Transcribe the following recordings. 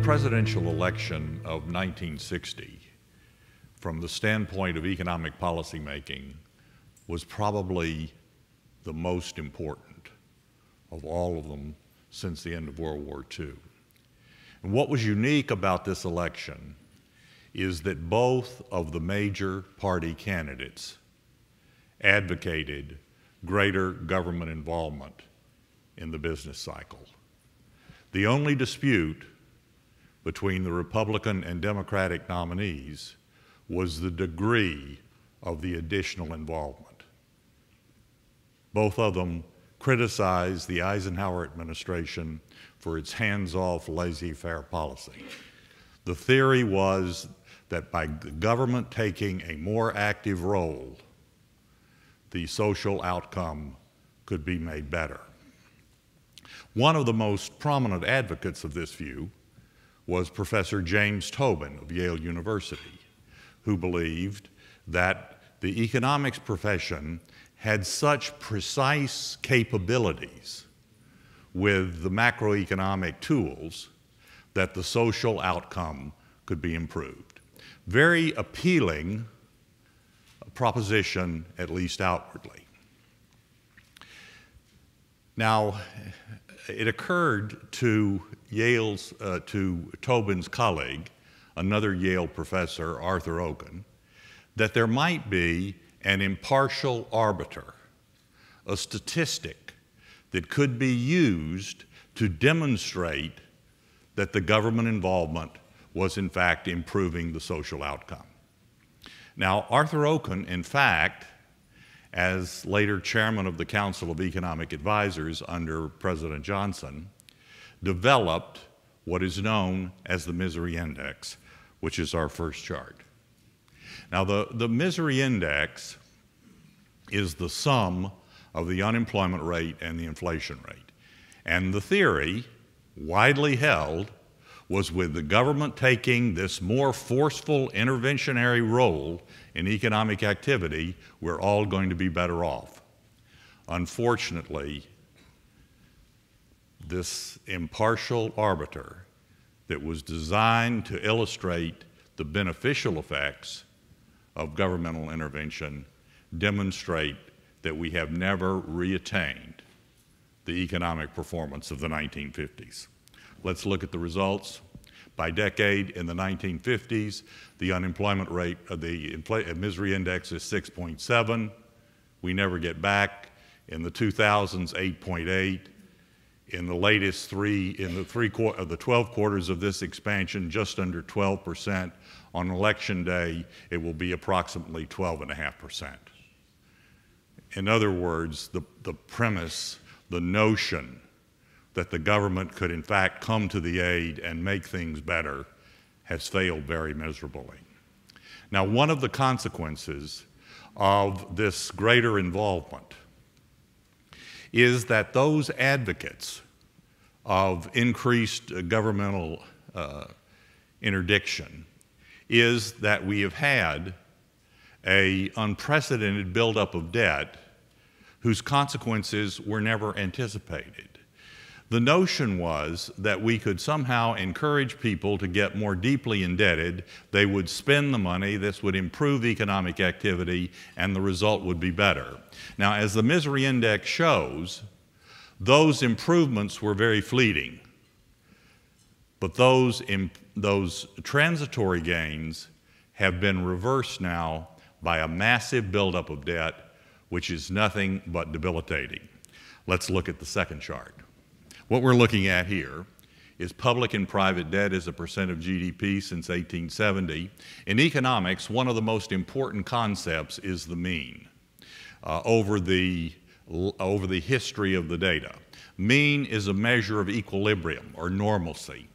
presidential election of 1960, from the standpoint of economic policy making, was probably the most important of all of them since the end of World War II. And what was unique about this election is that both of the major party candidates advocated greater government involvement in the business cycle. The only dispute between the Republican and Democratic nominees was the degree of the additional involvement. Both of them criticized the Eisenhower administration for its hands-off, laissez-faire policy. The theory was that by the government taking a more active role, the social outcome could be made better. One of the most prominent advocates of this view was Professor James Tobin of Yale University, who believed that the economics profession had such precise capabilities with the macroeconomic tools that the social outcome could be improved. Very appealing proposition, at least outwardly. Now, it occurred to Tobin's colleague, another Yale professor, Arthur Okun, that there might be an impartial arbiter, a statistic that could be used to demonstrate that the government involvement was in fact improving the social outcome. Now, Arthur Okun, in fact, as later chairman of the Council of Economic Advisors under President Johnson, developed what is known as the Misery Index, which is our first chart. Now, the Misery Index is the sum of the unemployment rate and the inflation rate. And the theory, widely held, was with the government taking this more forceful interventionary role in economic activity, we're all going to be better off. Unfortunately, this impartial arbiter that was designed to illustrate the beneficial effects of governmental intervention demonstrate that we have never reattained the economic performance of the 1950s. Let's look at the results. By decade, in the 1950s, the unemployment rate of the misery index is 6.7. We never get back. In the 2000s, 8.8. In the latest the 12 quarters of this expansion, just under 12%. On election day, it will be approximately 12.5%. In other words, the premise, the notion that the government could in fact come to the aid and make things better has failed very miserably. Now, one of the consequences of this greater involvement is that those advocates of increased governmental interdiction is that we have had an unprecedented buildup of debt whose consequences were never anticipated. The notion was that we could somehow encourage people to get more deeply indebted, they would spend the money, this would improve economic activity, and the result would be better. Now, as the Misery Index shows, those improvements were very fleeting, but those transitory gains have been reversed now by a massive buildup of debt, which is nothing but debilitating. Let's look at the second chart. What we're looking at here is public and private debt as a percent of GDP since 1870. In economics, one of the most important concepts is the mean over the history of the data. Mean is a measure of equilibrium or normalcy.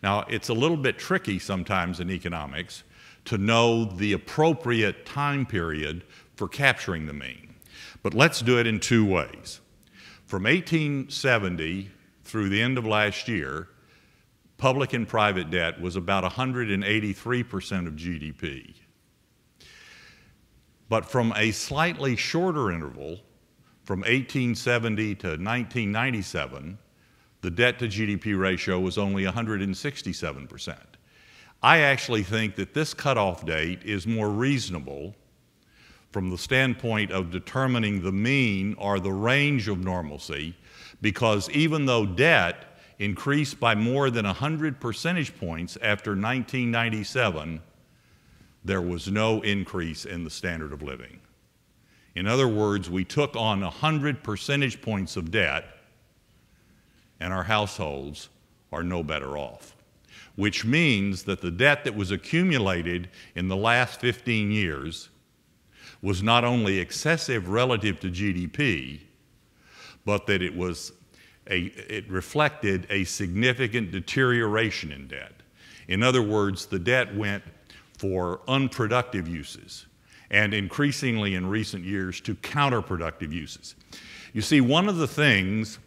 Now, it's a little bit tricky sometimes in economics to know the appropriate time period for capturing the mean. But let's do it in two ways. From 1870 through the end of last year, public and private debt was about 183% of GDP. But from a slightly shorter interval, from 1870 to 1997, the debt to GDP ratio was only 167%. I actually think that this cutoff date is more reasonable from the standpoint of determining the mean or the range of normalcy, because even though debt increased by more than 100 percentage points after 1997, there was no increase in the standard of living. In other words, we took on 100 percentage points of debt, and our households are no better off, which means that the debt that was accumulated in the last 15 years was not only excessive relative to GDP, but that it reflected a significant deterioration in debt. In other words, the debt went for unproductive uses, and increasingly in recent years to counterproductive uses. You see, one of the things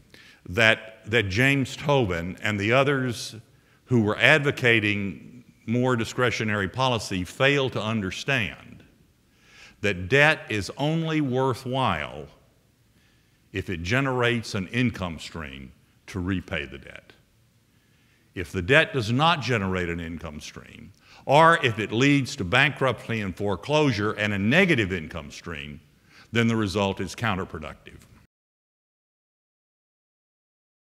that James Tobin and the others who were advocating more discretionary policy failed to understand, that debt is only worthwhile if it generates an income stream to repay the debt. If the debt does not generate an income stream, or if it leads to bankruptcy and foreclosure and a negative income stream, then the result is counterproductive.